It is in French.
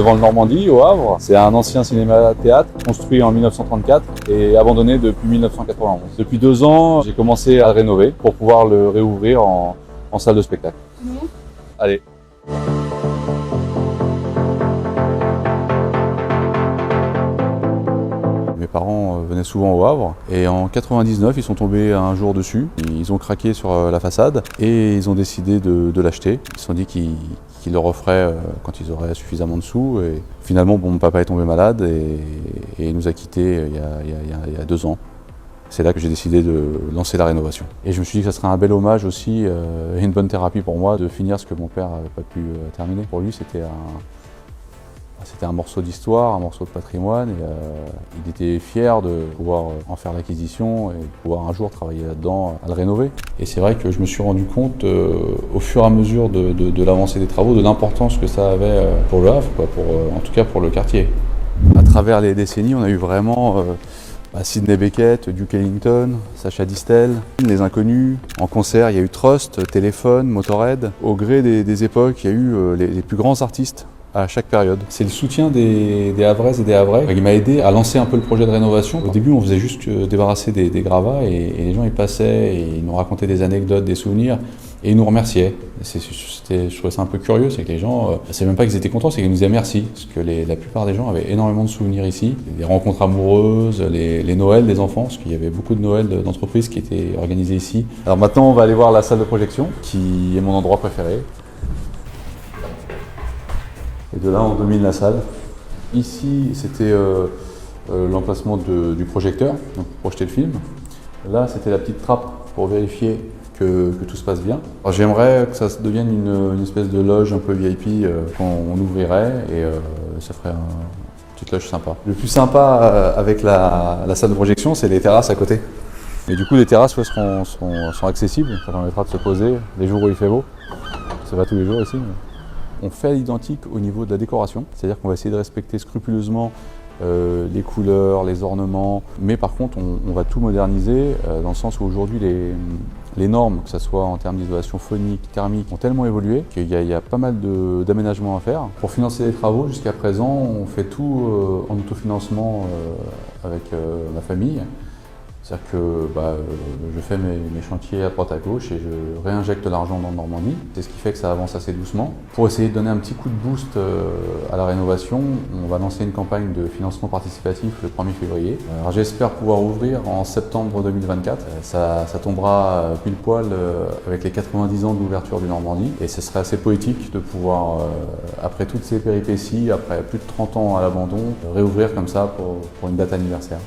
Devant le Normandie, au Havre, c'est un ancien cinéma-théâtre construit en 1934 et abandonné depuis 1991. Depuis 2 ans, j'ai commencé à le rénover pour pouvoir le réouvrir en salle de spectacle. Allez. Mes parents venaient souvent au Havre et en 99, ils sont tombés un jour dessus. Ils ont craqué sur la façade et ils ont décidé de l'acheter. Ils se sont dit qu'ils le referaient quand ils auraient suffisamment de sous. Et finalement, mon papa est tombé malade et il nous a quittés il y a 2 ans. C'est là que j'ai décidé de lancer la rénovation. Et je me suis dit que ça serait un bel hommage aussi et une bonne thérapie pour moi de finir ce que mon père n'avait pas pu terminer. Pour lui, c'était un morceau d'histoire, un morceau de patrimoine. Et, il était fier de pouvoir en faire l'acquisition et de pouvoir un jour travailler là-dedans, à le rénover. Et c'est vrai que je me suis rendu compte au fur et à mesure de l'avancée des travaux, de l'importance que ça avait pour le Havre, en tout cas pour le quartier. À travers les décennies, on a eu vraiment Sidney Bechet, Duke Ellington, Sacha Distel, Les Inconnus. En concert, il y a eu Trust, Téléphone, Motorhead. Au gré des époques, il y a eu les plus grands artistes à chaque période. C'est le soutien des Havraises et des Havrais qui m'a aidé à lancer un peu le projet de rénovation. Au début, on faisait juste débarrasser des gravats et les gens y passaient et ils nous racontaient des anecdotes, des souvenirs et ils nous remerciaient. Je trouvais ça un peu curieux, c'est que les gens, c'est même pas qu'ils étaient contents, c'est qu'ils nous disaient merci. Parce que la plupart des gens avaient énormément de souvenirs ici. Des rencontres amoureuses, les Noëls des enfants, parce qu'il y avait beaucoup de Noëls d'entreprises qui étaient organisés ici. Alors maintenant, on va aller voir la salle de projection, qui est mon endroit préféré. Et de là, on domine la salle. Ici, c'était l'emplacement du projecteur, donc pour projeter le film. Là, c'était la petite trappe pour vérifier que tout se passe bien. J'aimerais que ça devienne une espèce de loge un peu VIP qu'on ouvrirait et ça ferait une petite loge sympa. Le plus sympa avec la salle de projection, c'est les terrasses à côté. Et du coup, les terrasses sont accessibles, ça permettra de se poser les jours où il fait beau. C'est pas tous les jours ici. Mais... On fait à l'identique au niveau de la décoration, c'est-à-dire qu'on va essayer de respecter scrupuleusement les couleurs, les ornements, mais par contre on va tout moderniser dans le sens où aujourd'hui les normes, que ce soit en termes d'isolation phonique, thermique, ont tellement évolué qu'il y a pas mal d'aménagements à faire. Pour financer les travaux, jusqu'à présent, on fait tout en autofinancement avec ma famille. C'est-à-dire que je fais mes chantiers à droite à gauche et je réinjecte l'argent dans Normandie. C'est ce qui fait que ça avance assez doucement. Pour essayer de donner un petit coup de boost à la rénovation, on va lancer une campagne de financement participatif le 1er février. Alors j'espère pouvoir ouvrir en septembre 2024. Ça tombera pile poil avec les 90 ans de l'ouverture du Normandie. Et ce serait assez poétique de pouvoir, après toutes ces péripéties, après plus de 30 ans à l'abandon, réouvrir comme ça pour une date anniversaire.